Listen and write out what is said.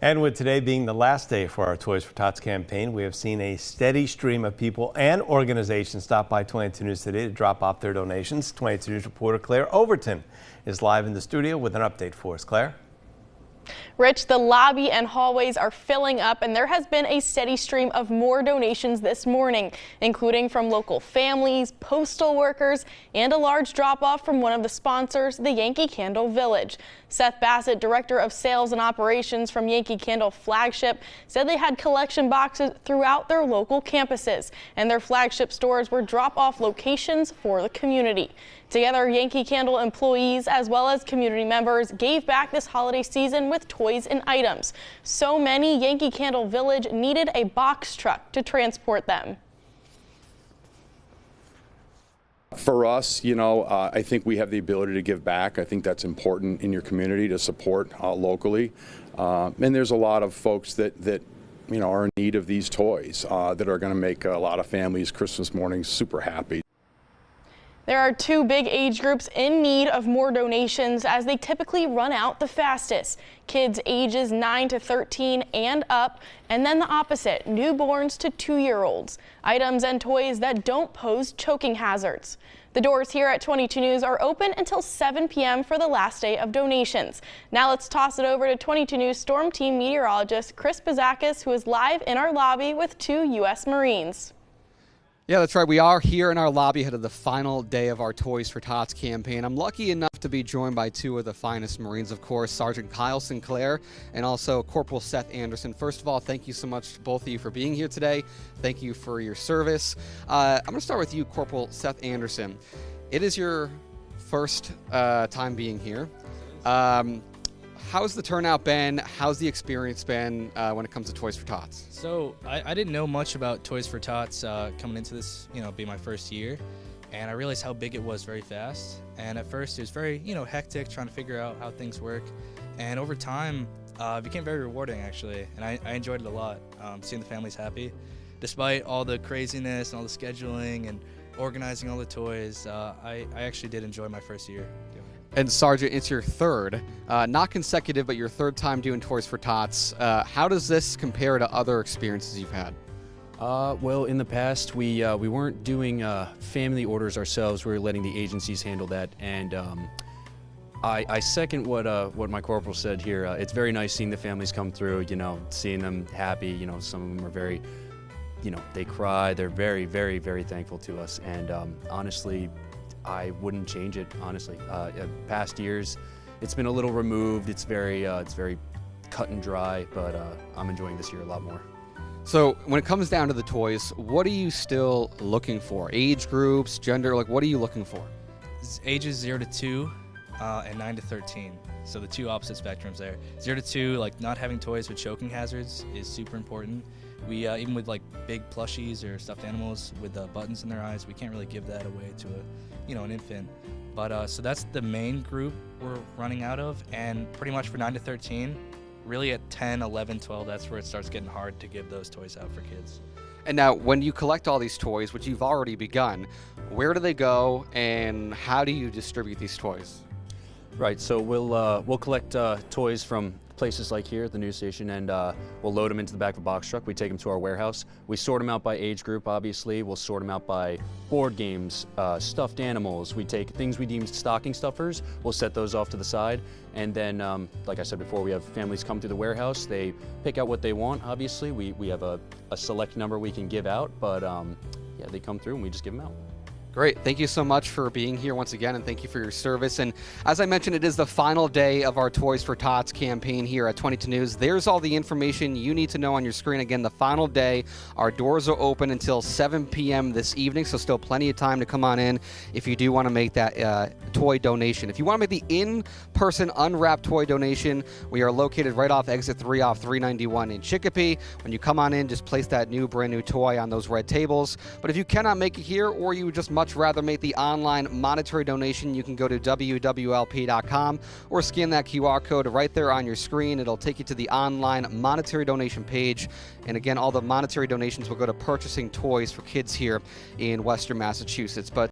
And with today being the last day for our Toys for Tots campaign, we have seen a steady stream of people and organizations stop by 22 News today to drop off their donations. 22 News reporter Claire Overton is live in the studio with an update for us. Claire? Rich, the lobby and hallways are filling up, and there has been a steady stream of more donations this morning, including from local families, postal workers, and a large drop-off from one of the sponsors, the Yankee Candle Village. Seth Bassett, Director of Sales and Operations from Yankee Candle Flagship, said they had collection boxes throughout their local campuses, and their flagship stores were drop-off locations for the community. Together, Yankee Candle employees as well as community members gave back this holiday season with toys and items. So many, Yankee Candle Village needed a box truck to transport them. For us, I think we have the ability to give back. I think that's important in your community to support locally. And there's a lot of folks that are in need of these toys that are going to make a lot of families Christmas mornings super happy. There are two big age groups in need of more donations as they typically run out the fastest. Kids ages 9 to 13 and up, and then the opposite, newborns to 2-year-olds. Items and toys that don't pose choking hazards. The doors here at 22 News are open until 7 p.m. for the last day of donations. Now let's toss it over to 22 News Storm Team meteorologist Chris Pizakis, who is live in our lobby with 2 U.S. Marines. Yeah, that's right. We are here in our lobby ahead of the final day of our Toys for Tots campaign. I'm lucky enough to be joined by 2 of the finest Marines, of course, Sergeant Kyle Sinclair and also Corporal Seth Anderson. First of all, thank you so much, both of you, for being here today. Thank you for your service. I'm going to start with you, Corporal Seth Anderson. It is your first time being here. How's the turnout been? How's the experience been when it comes to Toys for Tots? So I didn't know much about Toys for Tots coming into this, being my first year, and I realized how big it was very fast. And at first it was very, hectic, trying to figure out how things work. And over time, it became very rewarding actually, and I enjoyed it a lot. Seeing the families happy, despite all the craziness and all the scheduling and organizing all the toys. I actually did enjoy my first year. And Sergeant, it's your third, not consecutive, but your third time doing Toys for Tots. How does this compare to other experiences you've had? Well, in the past, we weren't doing family orders ourselves. We were letting the agencies handle that. And I second what my corporal said here. It's very nice seeing the families come through, seeing them happy. Some of them are very, they cry. They're very, very, very thankful to us. And honestly, I wouldn't change it, honestly. Past years, it's been a little removed. It's very cut and dry, but I'm enjoying this year a lot more. So when it comes down to the toys, what are you still looking for? Age groups, gender, what are you looking for? It's ages 0 to 2 and 9 to 13. So the two opposite spectrums there. 0 to 2, not having toys with choking hazards is super important. We even with big plushies or stuffed animals with buttons in their eyes, we can't really give that away to an infant. But so that's the main group we're running out of, and pretty much for 9 to 13, really at 10, 11, 12, that's where it starts getting hard to give those toys out for kids. And now, when you collect all these toys, which you've already begun, where do they go, and how do you distribute these toys? Right, so we'll collect toys from places like here at the news station, and we'll load them into the back of a box truck. We take them to our warehouse. We sort them out by age group, obviously. We'll sort them out by board games, stuffed animals. We take things we deem stocking stuffers. We'll set those off to the side. And then, like I said before, we have families come through the warehouse. They pick out what they want, obviously. We have a select number we can give out, but yeah, they come through and we just give them out. Great. Thank you so much for being here once again, and thank you for your service. And as I mentioned, it is the final day of our Toys for Tots campaign here at 22 News. There's all the information you need to know on your screen. Again, the final day. Our doors are open until 7 p.m. this evening, so still plenty of time to come on in if you do want to make that toy donation. If you want to make the in-person unwrapped toy donation, we are located right off exit 3 off 391 in Chicopee. When you come on in, just place that brand new toy on those red tables. But if you cannot make it here, or you just much rather make the online monetary donation, you can go to wwlp.com or scan that QR code right there on your screen. It'll take you to the online monetary donation page. And again, all the monetary donations will go to purchasing toys for kids here in Western Massachusetts. But